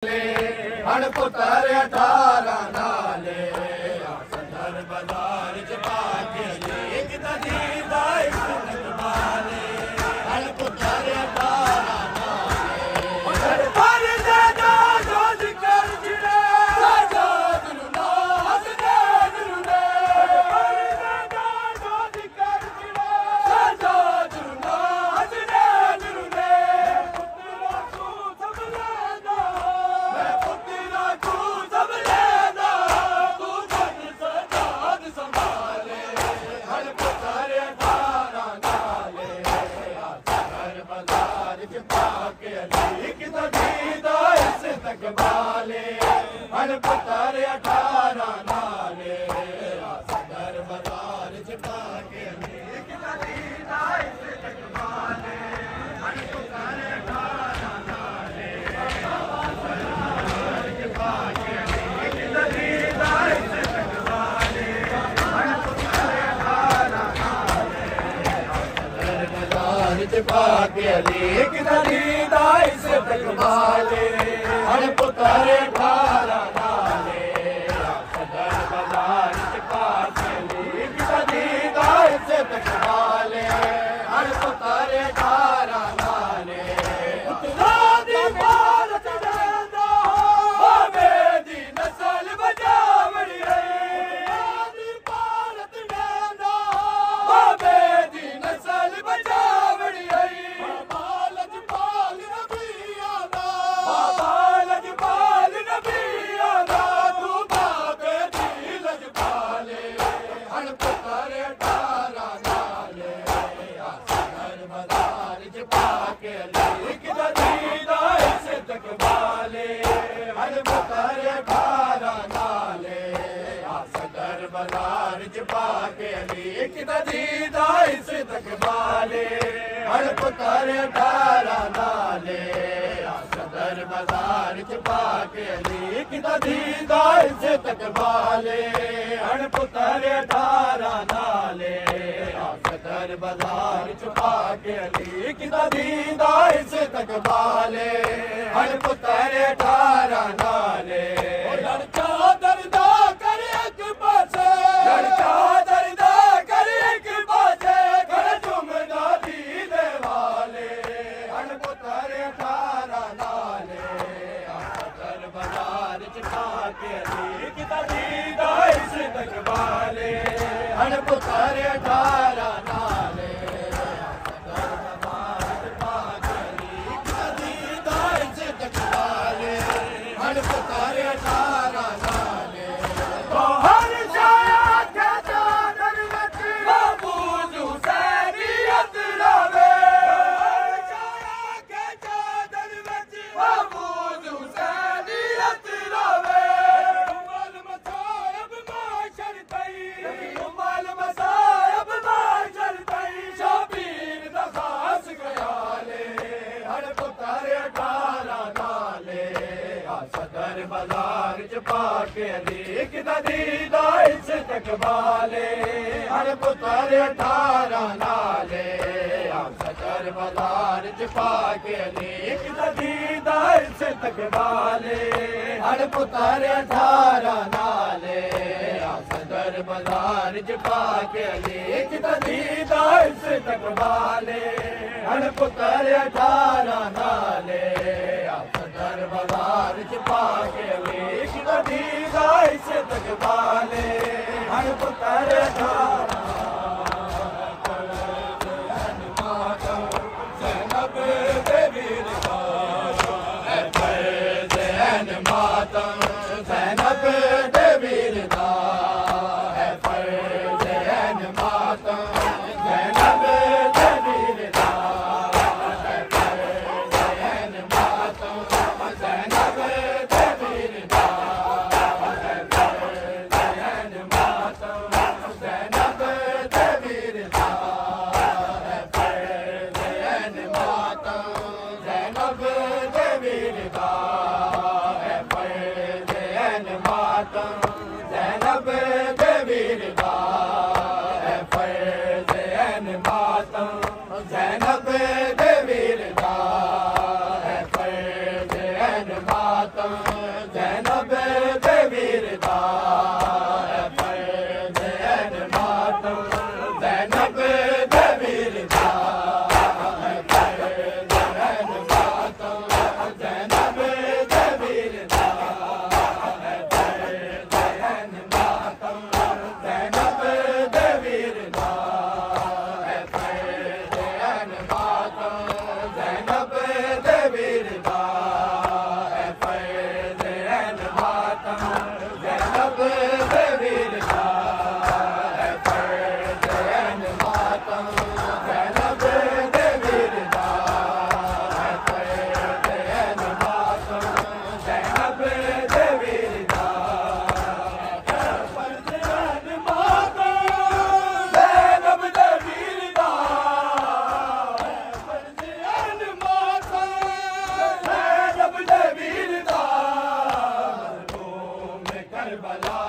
हण पुतर 18 नाले सदर बाजार च पाके एक नदी दा इज्जत वाले हण पुतर 18 नाले पुतर पर दे दो जिकर जिरे आजाद नु हसनैन नु दे पर दे दो जिकर जिरे आजाद नु हसनैन नु दे पुत्रा तू सब लेना मैं पुत्रा तू सब लेना तू जग सजाद संभाले हर पुतर 18 नाले सदर बाजार च पाके एक नदी दा इज्जत वाले हर पुतर 18 नाले सदर बाजार च पाके एक नदी दा इज्जत वाले हर पुतर 18 नाले पाके एक नदी दा इज्जत वाले हर पुतर 18 नाले सदर बाजार च पाके एक नदी दा इज्जत वाले हर पुतर 18 नाले सदर बाजार च पाके एक नदी दा इज्जत वाले हर पुतर 18 नाले पुत्रा दी भारत देंदा होवे दी नस्ल बचावड़ी है पुत्रा दी भारत देंदा होवे दी नस्ल बचावड़ी है बाबा लजपाल नबी आदा बाबा लजपाल नबी आदा तू बाबे दी लजपाले हण पुतर 18 नाले सदर बाजार च पाके एक नदी दा इज्जत वाले हण पुतर 18 नाले सदर बाजार च पाके एक नदी दा इज्जत वाले हण पुतर 18 नाले सदर बाजार च पाके एक नदी दा इज्जत वाले हण पुतर 18 नाले सदर बाजार च पाके एक नदी दा इज्जत वाले हण पुतर 18 नाले लड़का दरदा कर एक पासे लड़का दरदा कर एक पासे कर झुमदा दी दे वाले हण पुतर 18 नाले सदर बाजार च पाके एक नदी दा इज्जत वाले हण पुतर 18 नाले सदर बाजार च पाके एक नदी दा इज्जत वाले हण पुतर 18 नाले हर छाया के चादर विच महफूज हुसैनियत रवे हर छाया के चादर विच महफूज हुसैनियत रवे उमल मसायब माशर तई उमल मसायब माशर तई शबीर दा खास ख्याले हर पुतर 18 नाले सदर बाजार च पाके एक नदी दा इज्जत वाले हर पुतर 18 नाले सदर बाजार च पाके एक नदी दा इज्जत वाले हर पुतर 18 नाले सदर बाजार च पाके एक नदी दा इज्जत वाले हर पुतर 18 नाले सदर बाजार च पाके एक नदी दा इज्जत वाले हर पुतर 18 ज़ैनब दे वीर मातम ज़ैनब दे वीर दा है फर्ज़ मातम ज़ैनब दे वीर दा है फर्ज़ मातम ज़ैनब दे वीर दा है फर्ज़ मातम ज़ैनब दे वीर दा है फर्ज़ मातम ज़ैनब दे वीर दा है ज़ैनब दे वीर दा है फर्ज़ ऐन मातम ज़ैनब दे वीर दा है फर्ज़ ऐन मातम ज़ैनब दे वीर दा है फर्ज़ ऐन मातम ज़ैनब दे वीर दा है फर्ज़ ऐन मातम ज़ैनब दे वीर दा है फर्ज़ ऐन मातम ज़ैनब दे वीर दा है फर्ज़ ऐन मातम ज़ैनब दे वीर दा है फर्ज़ ऐन मातम ज़ैनब दे वीर दा है फर्ज़ ऐन मातम ज़ैनब दे वीर दा है फर्ज़ ऐन मातम ज़ैनब दे वीर दा मज़लूम करबला